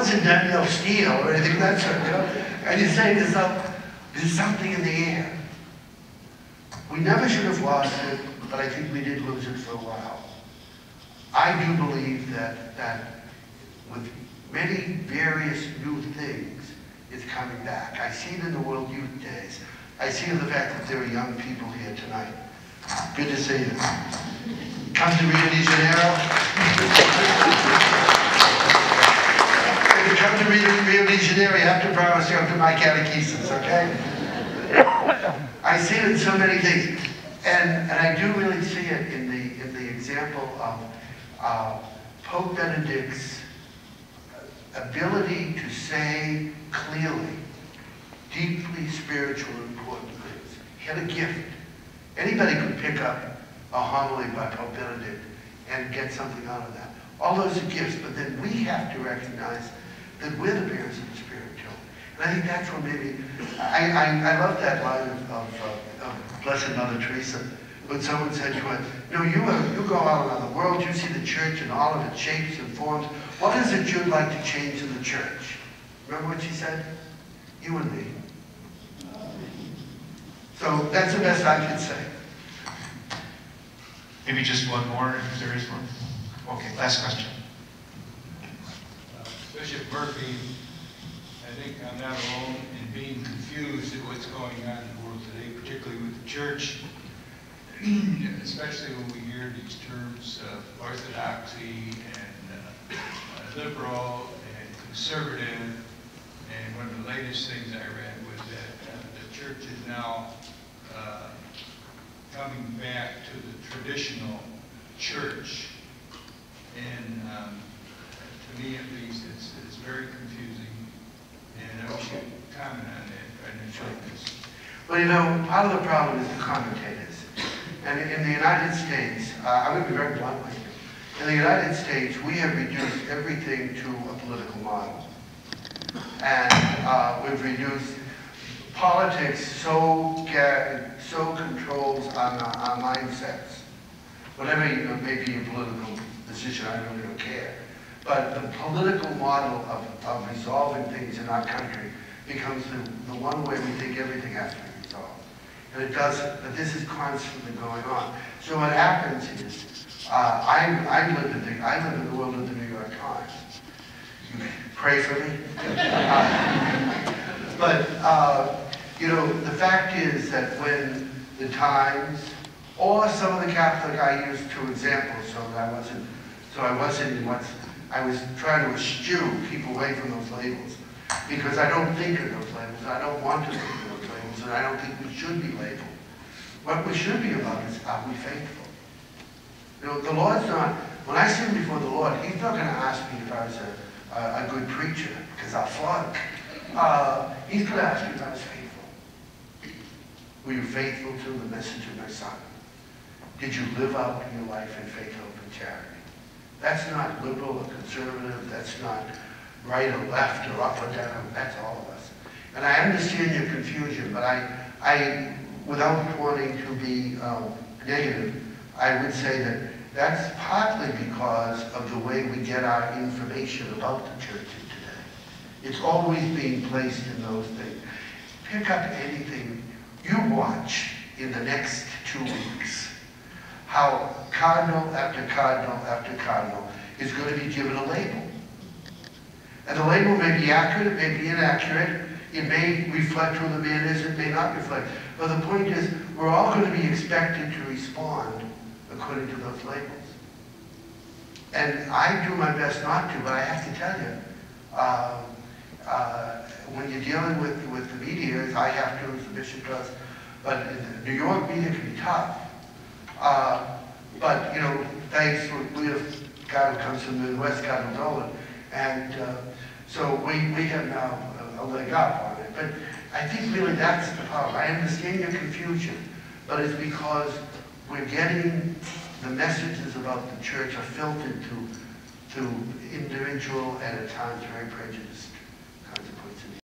wasn't Danielle Steele or anything of that sort, you know? And you say to yourself, there's something in the air. We never should have lost it, but I think we did lose it for a while. I do believe that with many various new things, it's coming back. I see it in the World Youth Days. I see it in the fact that there are young people here tonight. Good to see you. Come to Rio de Janeiro. If you come to Rio de Janeiro, you have to promise you have to my catechesis, okay? I see it in so many things. And I do really see it in the example of Pope Benedict's ability to say clearly deeply spiritual and important things. He had a gift. Anybody could pick up a homily by Pope Benedict and get something out of that. All those are gifts, but then we have to recognize that we're the bearers of the Spirit too. And I think that's what maybe, I love that line of Blessed Mother Teresa, when someone said to her, you know, you go out around the world, you see the church in all of its shapes and forms. What is it you'd like to change in the church? Remember what she said? You and me. So that's the best I can say. Maybe just one more, if there is one. Okay, last question. Bishop Murphy, I think I'm not alone in being confused at what's going on in the world today, particularly with the church, especially when we hear these terms of orthodoxy and liberal and conservative. And one of the latest things I read was that the church is now coming back to the traditional church. And to me, at least, it's very confusing. And I wish you could comment on that. Well, you know, part of the problem is the commentators. And in the United States, I'm going to be very blunt with you. In the United States, we have reduced everything to a political model. And we've reduced politics so controls our mindsets. Whatever may be a political decision, I really don't care. But the political model of resolving things in our country becomes the one way we think everything has to be resolved. And it doesn't, but this is constantly going on. So what happens is, I live in the world of the New York Times. You pray for me. You know, the fact is that when the Times or some of the Catholic, I used two examples, I was trying to eschew, keep away from those labels, because I don't think of those labels, I don't want to think of those labels, and I don't think we should be labeled. What we should be about is, are we faithful? You know, the Lord's not, when I stand before the Lord, He's not going to ask me if I was a good preacher, because I'll flunk. He's going to ask me if I was faithful. Were you faithful to the message of my Son? Did you live out your life in faith, hope, and charity? That's not liberal or conservative. That's not right or left or up or down. That's all of us. And I understand your confusion, but I without wanting to be negative, I would say that that's partly because of the way we get our information about the churches today. It's always being placed in those things. Pick up anything you watch in the next 2 weeks, how cardinal after cardinal after cardinal is going to be given a label. And the label may be accurate, it may be inaccurate, it may reflect who the man is, it may not reflect. But the point is, we're all going to be expected to respond according to those labels. And I do my best not to, but I have to tell you, when you're dealing with the media, as I have to, as the bishop does, but the New York media can be tough. But, you know, thanks, we have a guy who comes from the Midwest, Cardinal Dolan, and so we have now a leg up on it. But I think really that's the problem. I understand your confusion, but it's because we're getting the messages about the church are filtered to individual and at times very prejudiced